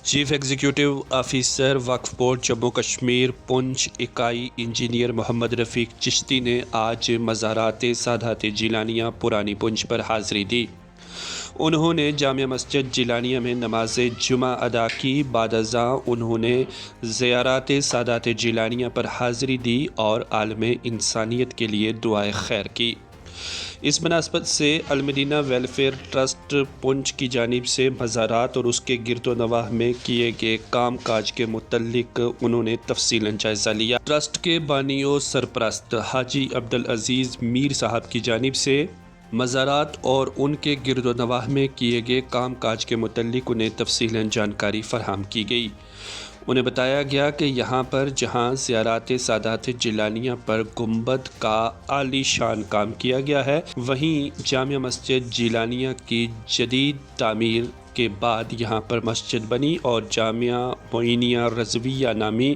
Chief executive officer وقف board Jammu Kashmir پنچ اکائی engineer محمد رفیق چشتی نے آج مزارات سادات جیلانیہ پرانی پنچ پر حاضری دی۔ انہوں نے جامع مسجد جیلانیہ میں نماز جمعہ ادا کی۔ بعد ازاں انہوں نے زیارات سادات جیلانیہ پر حاضری دی اور عالم انسانیت کے لیے دعائے خیر کی۔ اس مناسبت سے المدینہ ویلفیئر ٹرسٹ پنچ کی جانب سے مزارات اور اس کے گرد و نواح میں کیے گئے کام کاج کے متعلق انہوں نے تفصیلاً جائزہ لیا۔ ٹرسٹ کے بانی و سرپرست حاجی عبدالعزیز میر صاحب کی جانب سے مزارات اور ان کے گرد و نواح میں کیے گئے کام کاج کے متعلق انہیں تفصیلاً جانکاری فراہم کی گئی۔ انہیں بتایا گیا کہ یہاں پر جہاں زیارات سادات جیلانیہ پر گنبد کا عالی شان کام کیا گیا ہے، وہیں جامع مسجد جیلانیہ کی جدید تعمیر کے بعد یہاں پر مسجد بنی اور جامعہ معینیہ رضویہ نامی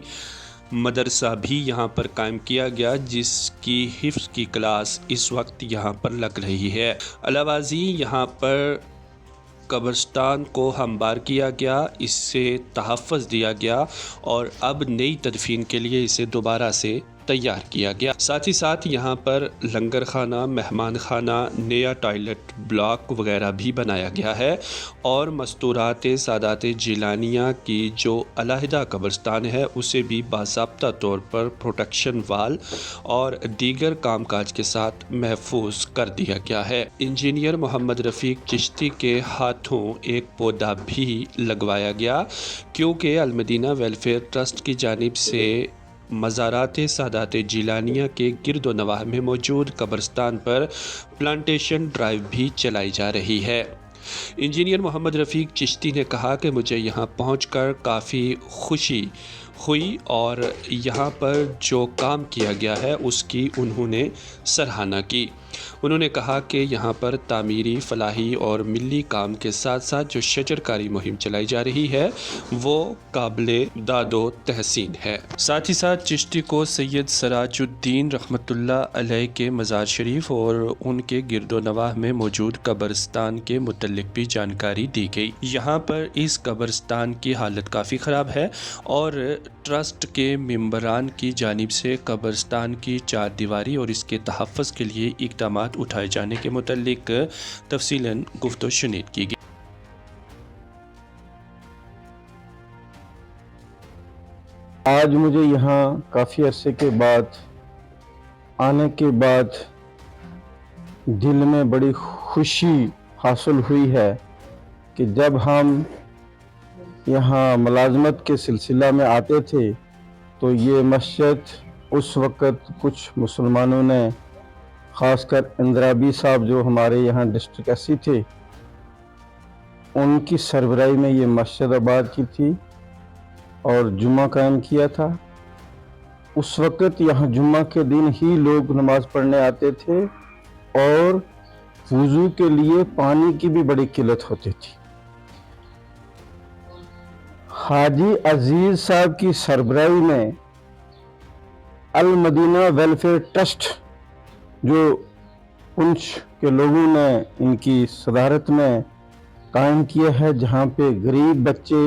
مدرسہ بھی یہاں پر قائم کیا گیا، جس کی حفظ کی کلاس اس وقت یہاں پر لگ رہی ہے۔ علاوہ ازیں یہاں پر قبرستان کو ہموار کیا گیا، اس سے تحفظ دیا گیا اور اب نئی تدفین کے لیے اسے دوبارہ سے تیار کیا گیا۔ ساتھ ہی ساتھ یہاں پر لنگر خانہ، مہمان خانہ، نیا ٹوائلٹ بلاک وغیرہ بھی بنایا گیا ہے اور مستورات سادات جیلانیہ کی جو علیحدہ قبرستان ہے اسے بھی باضابطہ طور پر پروٹیکشن وال اور دیگر کام کاج کے ساتھ محفوظ کر دیا گیا ہے۔ انجینئر محمد رفیق چشتی کے ہاتھوں ایک پودا بھی لگوایا گیا، کیونکہ المدینہ ویلفیئر ٹرسٹ کی جانب سے مزارات سادات جیلانیہ کے گرد و نواح میں موجود قبرستان پر پلانٹیشن ڈرائیو بھی چلائی جا رہی ہے۔ انجینئر محمد رفیق چشتی نے کہا کہ مجھے یہاں پہنچ کر کافی خوشی ہوئی اور یہاں پر جو کام کیا گیا ہے اس کی انہوں نے سراہنا کی۔ انہوں نے کہا کہ یہاں پر تعمیری، فلاحی اور ملی کام کے ساتھ ساتھ جو شجرکاری مہم چلائی جا رہی ہے وہ قابل داد و تحسین ہے۔ ساتھ ہی ساتھ چشتی کو سید سراج الدین رحمۃ اللہ علیہ کے مزار شریف اور ان کے گرد و نواح میں موجود قبرستان کے متعلق بھی جانکاری دی گئی۔ یہاں پر اس قبرستان کی حالت کافی خراب ہے اور ٹرسٹ کے ممبران کی جانب سے قبرستان کی چار دیواری اور اس کے تحفظ کے لیے اقدامات اٹھائے جانے کے متعلق تفصیلاً گفت و شنید کی گئی۔ آج مجھے یہاں کافی عرصے کے بعد آنے کے بعد دل میں بڑی خوشی حاصل ہوئی ہے کہ جب ہم یہاں ملازمت کے سلسلہ میں آتے تھے تو یہ مسجد اس وقت کچھ مسلمانوں نے، خاص کر اندرابی صاحب جو ہمارے یہاں ڈسٹرکٹ ایس سی تھے، ان کی سربراہی میں یہ مسجد آباد کی تھی اور جمعہ قائم کیا تھا۔ اس وقت یہاں جمعہ کے دن ہی لوگ نماز پڑھنے آتے تھے اور وضو کے لیے پانی کی بھی بڑی قلت ہوتی تھی۔ حاجی عزیز صاحب کی سربراہی میں المدینہ ویلفیئر ٹرسٹ جو پنچ کے لوگوں نے ان کی صدارت میں قائم کیا ہے، جہاں پہ غریب بچے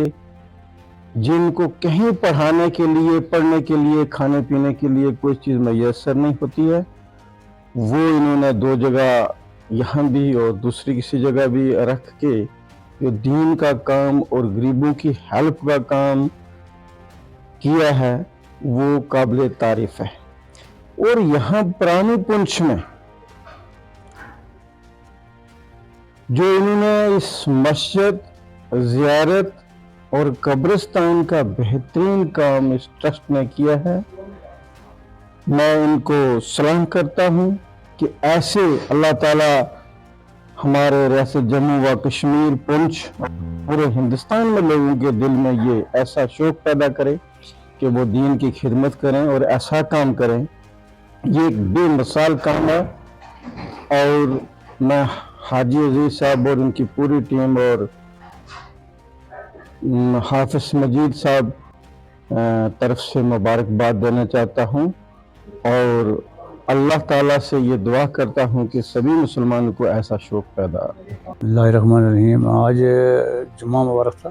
جن کو کہیں پڑھانے کے لیے، پڑھنے کے لیے، کھانے پینے کے لیے کوئی چیز میسر نہیں ہوتی ہے، وہ انہوں نے دو جگہ یہاں بھی اور دوسری کسی جگہ بھی رکھ کے جو دین کا کام اور غریبوں کی ہیلپ کا کام کیا ہے وہ قابل تعریف ہے۔ اور یہاں پرانی پنچ میں جو انہوں نے اس مسجد، زیارت اور قبرستان کا بہترین کام اس ٹرسٹ نے کیا ہے، میں ان کو سلام کرتا ہوں کہ ایسے اللہ تعالی ہمارے ریاست جموں و کشمیر، پنچ، پورے ہندوستان میں لوگوں کے دل میں یہ ایسا شوق پیدا کرے کہ وہ دین کی خدمت کریں اور ایسا کام کریں۔ یہ ایک بے مثال کام ہے اور میں حاجی عزیز صاحب اور ان کی پوری ٹیم اور حافظ مجید صاحب طرف سے مبارکباد دینا چاہتا ہوں اور اللہ تعالیٰ سے یہ دعا کرتا ہوں کہ سبھی مسلمانوں کو ایسا شوق پیدا۔ اللہ الرحمن الرحیم۔ آج جمعہ مبارک تھا